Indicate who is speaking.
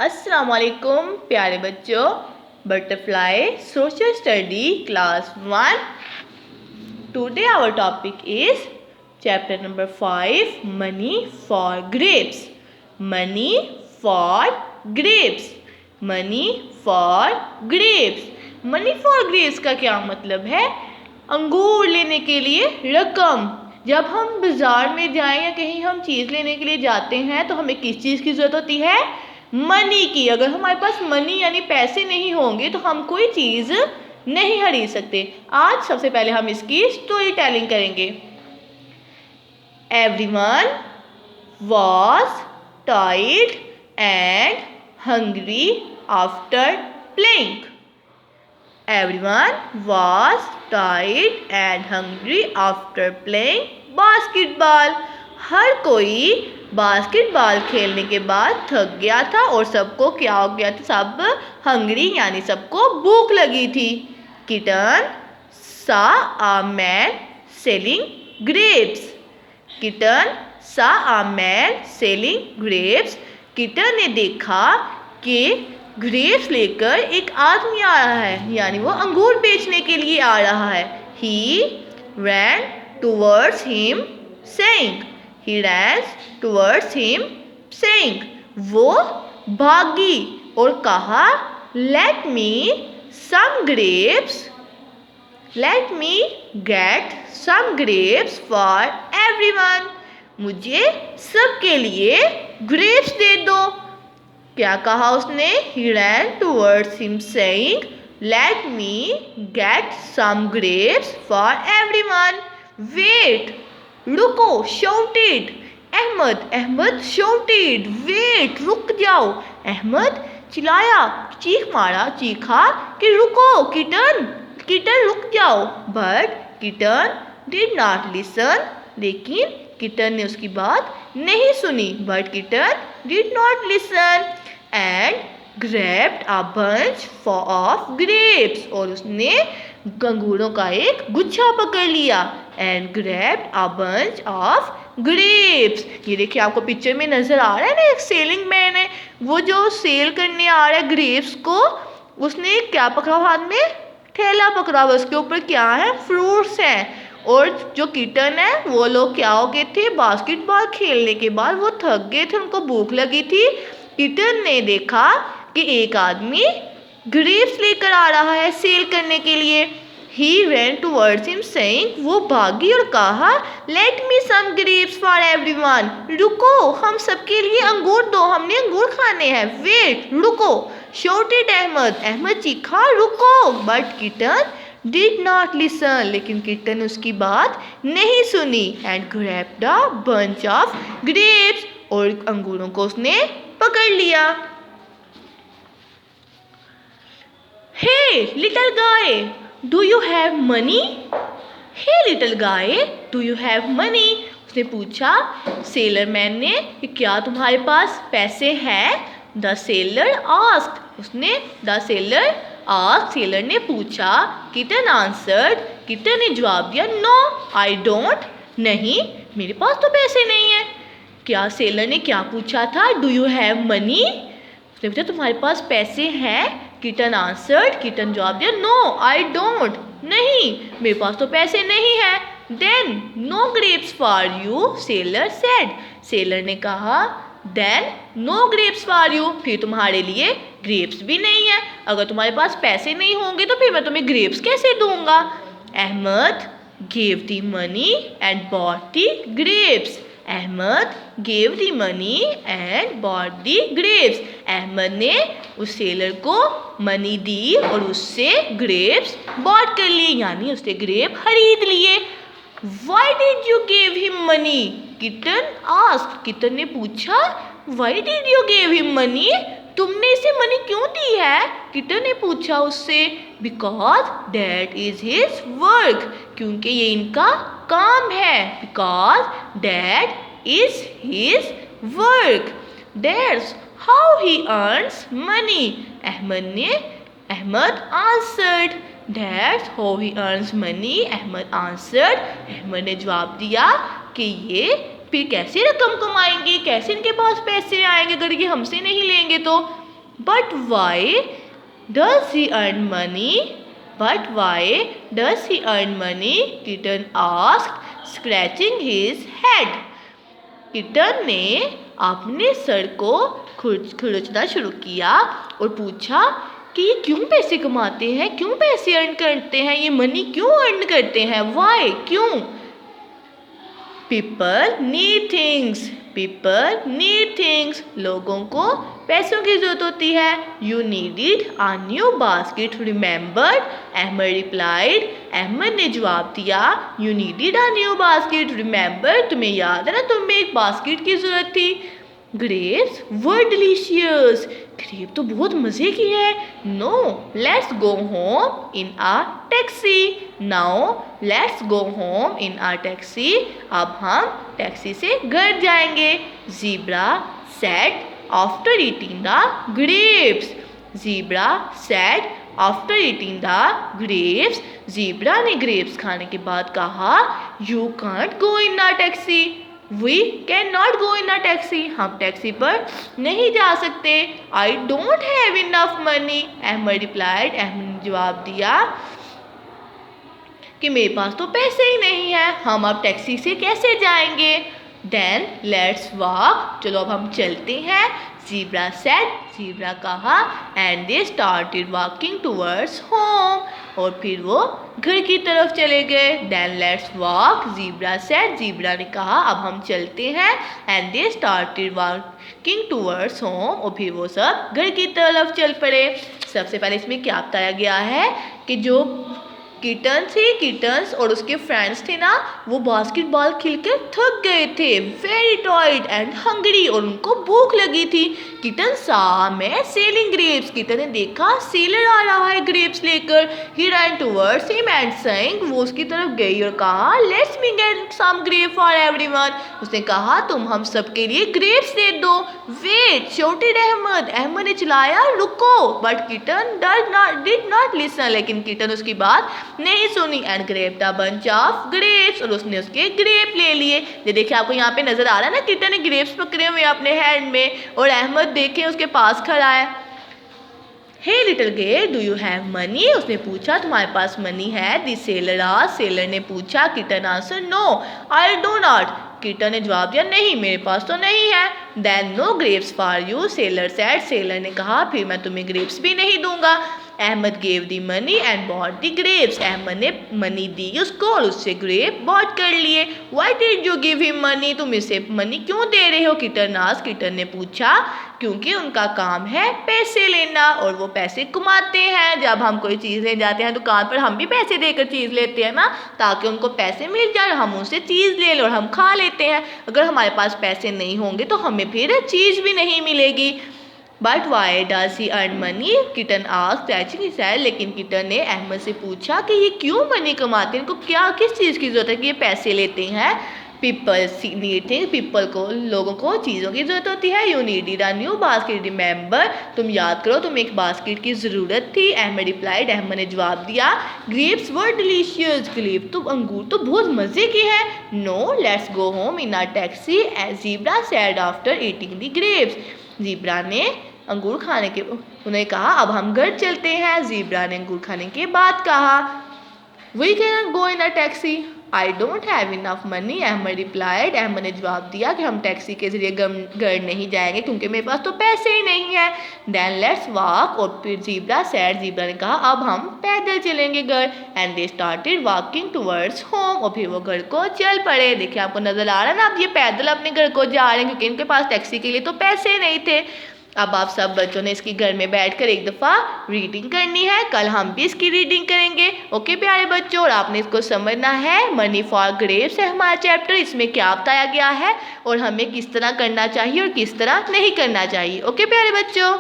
Speaker 1: अस्सलाम वालेकुम प्यारे बच्चों। Butterfly social study class 1। Today our topic is chapter number 5 money for grapes. Money for grapes. Money for grapes. Money for grapes का क्या मतलब है? अंगूर लेने के लिए रकम। जब हम बाजार में जाएं या कहीं हम चीज़ लेने के लिए जाते हैं तो हमें किस चीज़ की ज़रूरत होती है? मनी की। अगर हमारे पास मनी यानी पैसे नहीं होंगे तो हम कोई चीज़ नहीं खरीद सकते। आज सबसे पहले हम इसकी स्टोरी टेलिंग करेंगे। Everyone was tired and hungry after playing. Everyone was tired and hungry after playing basketball. हर कोई बास्केटबॉल खेलने के बाद थक गया था और सबको क्या हो गया था? सब हंग्री यानी सबको भूख लगी थी। Kitten saw a man selling grapes. Kitten saw a man selling grapes. Kitten ने देखा कि ग्रेप्स लेकर एक आदमी आ रहा है, यानी वो अंगूर बेचने के लिए आ रहा है। He ran towards him saying. He ran towards him saying. वो भागी और कहा Let me some grapes. Let me get some grapes for everyone. मुझे सबके लिए ग्रेप्स दे दो। क्या कहा उसने? He ran towards him saying, Let me get some grapes for everyone. Wait, रुको, shouted Ahmad. Ahmad shouted, wait, रुक जाओ। अहमद चिल्लाया, चीख मारा, चीखा कि रुको किटन, किटन रुक जाओ। But kitten did not listen. लेकिन किटन ने उसकी बात नहीं सुनी। But kitten did not listen and grabbed a bunch of grapes. और उसने अंगूरों का एक गुच्छा पकड़ लिया। And grabbed a bunch of grapes. ये देखिए आपको पिक्चर में नजर आ रहा है ना, एक सेलिंग मैन है, वो जो सेल करने आ रहा है ग्रेप्स को। उसने क्या पकड़ा हाथ में? ठेला पकड़ा हुआ। उसके ऊपर क्या है? फ्रूट्स हैं। और जो किटन है वो लोग क्या हो गए थे? बास्केटबॉल खेलने के बाद वो थक गए थे, उनको भूख लगी थी। किटन ने देखा कि एक आदमी ग्रेप्स लेकर आ रहा है सेल करने के लिए। He ran towards him saying, वो भागी और कहा Let me some grapes for everyone. रुको, हम सबके लिए अंगूर दो, हमने अंगूर खाने हैं। Wait, रुको, shouted अहमद। अहमद चीखा रुको। But kitten did not listen. लेकिन किटन उसकी बात नहीं सुनी। And grabbed a bunch of grapes. और अंगूरों को उसने पकड़ लिया। Hey little guy, do you have money? Hey little guy, do you have money? उसने पूछा सेलर मैन ने कि क्या तुम्हारे पास पैसे हैं? The sailor asked. उसने the sailor asked, सेलर ने पूछा। Kitten answered. किटन ने जवाब दिया No, I don't. नहीं, मेरे पास तो पैसे नहीं है। क्या सेलर ने क्या पूछा था? Do you have money? उसने पूछा तुम्हारे पास पैसे हैं? Kitten answered. किटन जवाब दिया नो आई डोंट. नहीं, मेरे पास तो पैसे नहीं है। Then no grapes for you, seller said. Seller ने कहा then no grapes for you, फिर तुम्हारे लिए ग्रेप्स भी नहीं है। अगर तुम्हारे पास पैसे नहीं होंगे तो फिर मैं तुम्हें ग्रेप्स कैसे दूंगा? Ahmad gave the money and bought the grapes. Ahmad gave the money and bought the grapes. Ahmad ने उस सेलर को मनी दी और उससे ग्रेप्स बॉट कर लिए, यानी उससे ग्रेप खरीद लिए। Why did you give him money? Kitten asked. Kitten ने पूछा Why did you give him money? तुमने इसे मनी क्यों दी है? किटन ने पूछा उससे। Because that is his work. क्योंकि ये इनका काम है। Because that is his work. That's how he earns money. Ahmad answered. That's how he earns money. Ahmad answered. Ahmad ने जवाब दिया कि ये फिर कैसे रकम कमाएंगे, कैसे इनके पास पैसे आएंगे अगर ये हमसे नहीं लेंगे तो। But why does he earn money? But why does he earn money? Kitten asked, scratching his head. Kitten ने अपने सर को खुरचना शुरू किया और पूछा कि ये क्यों पैसे कमाते हैं, क्यों पैसे अर्न करते हैं, ये मनी क्यों अर्न करते हैं, वाई, क्यों? People need things. People need things. लोगों को पैसों की जरूरत होती है. You needed a new basket. Remembered? Ahmed replied. Ahmad ने जवाब दिया. You needed a new basket. Remember? तुम्हें याद है ना, तुम्हें एक बास्केट की जरूरत थी. Grapes were delicious. ग्रेप तो बहुत मज़े की है. No, let's go home in a taxi. Now, let's go home in a taxi. अब हम टैक्सी से घर जाएंगे. Zebra said after eating the grapes. Zebra said after eating the grapes. Zebra ने grapes खाने के बाद कहा, You can't go in a taxi. We cannot go in a taxi. हम टैक्सी पर नहीं जा सकते. I don't have enough money. Ahmed replied. Ahmad ने जवाब दिया कि मेरे पास तो पैसे ही नहीं है, हम अब टैक्सी से कैसे जाएंगे. Then let's walk. चलो अब हम चलते हैं. Zebra said. Zebra कहा. And they started walking towards home. और फिर वो घर की तरफ चले गए. Then let's walk. Zebra said. Zebra ने कहा अब हम चलते हैं. And they started walking towards home. और फिर वो सब घर की तरफ चल पड़े. सबसे पहले इसमें क्या बताया गया है कि जो किटन्स और उसके फ्रेंड्स थे ना, वो बास्केटबॉल खेलकर थक गए थे. Very tired and hungry. और उनको भूख लगी थी. किटन सा में सेलिंग ग्रेप्स. किटन ने देखा सेलर आ रहा है ग्रेप्स लेकर. He ran towards him and saying. वो उसकी तरफ गई और कहा, let's me get some grape for everyone. उसने कहा तुम हम सबके लिए ग्रेप्स दे दो. वेट, शouted अहमद. अहमद ने चिल्लाया, रुको. But kitten did not listen. लेकिन किटन उसकी बात नहीं सुनी. And grabbed a bunch of grapes. और उसने उसके ग्रेप ले लिए. ये देखिए आपको यहाँ पे नजर आ रहा है ना, किटन ने ग्रेप्स पकड़े हुए अपने हैंड में और अहमद देखें उसके पास खड़ा है. Hey little girl, do you have money? उसने पूछा तुम्हारे पास मनी है? The seller asked. सेलर ने पूछा. Kitten answer, no I do not. Kitten ने जवाब दिया, नहीं मेरे पास तो नहीं है. Then no grapes for you. Seller said. Seller ने कहा फिर मैं तुम्हें ग्रेप्स भी नहीं दूंगा. Ahmed gave the money and bought the grapes. Ahmed ने मनी दी उसको और उससे ग्रेप बॉट कर लिए. Why did you give him money? तुम इसे मनी क्यों दे रहे हो? Kitten asked. किटन ने पूछा क्योंकि उनका काम है पैसे लेना और वो पैसे कमाते हैं. जब हम कोई चीज़ लेने जाते हैं दुकान पर, हम भी पैसे देकर चीज़ लेते हैं ना, ताकि उनको पैसे मिल जाए, हम उनसे चीज़ ले लें और हम खा लेते हैं. अगर हमारे पास पैसे नहीं होंगे तो हमें फिर चीज़ भी नहीं मिलेगी. But why does he earn money? Kitten asked, scratching his head. लेकिन किटन ने अहमद से पूछा कि ये क्यों मनी कमाते हैं, इनको क्या किस चीज़ की ज़रूरत है कि ये पैसे लेते हैं. People need things. पीपल को, लोगों को चीज़ों की ज़रूरत होती है. You needed a new basket. Remember, तुम याद करो तुम्हें एक बास्केट की ज़रूरत थी. अहमद रिप्लाइड. अहमद ने जवाब दिया, ग्रेप्स वर डिलीशियस. ग्रेप तो अंगूर तो बहुत मज़े के हैं. No, let's go home in a taxi. As zebra said after eating the grapes. Zebra ने अंगूर खाने के उन्हें कहा अब हम घर चलते हैं. ज़ीब्रा ने अंगूर खाने के बाद कहा, we can go in a taxi. I don't have enough money. Ahmad replied. Ahmad ने जवाब दिया कि हम टैक्सी के जरिए घर नहीं जाएंगे क्योंकि मेरे पास तो पैसे ही नहीं है. Then let's walk. और फिर ज़ीब्रा सेड. ज़ीब्रा ने कहा अब हम पैदल चलेंगे घर. And they started walking towards home. और फिर वो घर को चल पड़े. देखिए आपको नजर आ रहा है ना, अब ये पैदल अपने घर को जा रहे हैं क्योंकि इनके पास टैक्सी के लिए तो पैसे नहीं थे. अब आप सब बच्चों ने इसकी घर में बैठकर एक दफ़ा रीडिंग करनी है. कल हम भी इसकी रीडिंग करेंगे. ओके प्यारे बच्चों, और आपने इसको समझना है. मनी फॉर ग्रेप्स है हमारा चैप्टर. इसमें क्या बताया गया है और हमें किस तरह करना चाहिए और किस तरह नहीं करना चाहिए. ओके प्यारे बच्चों.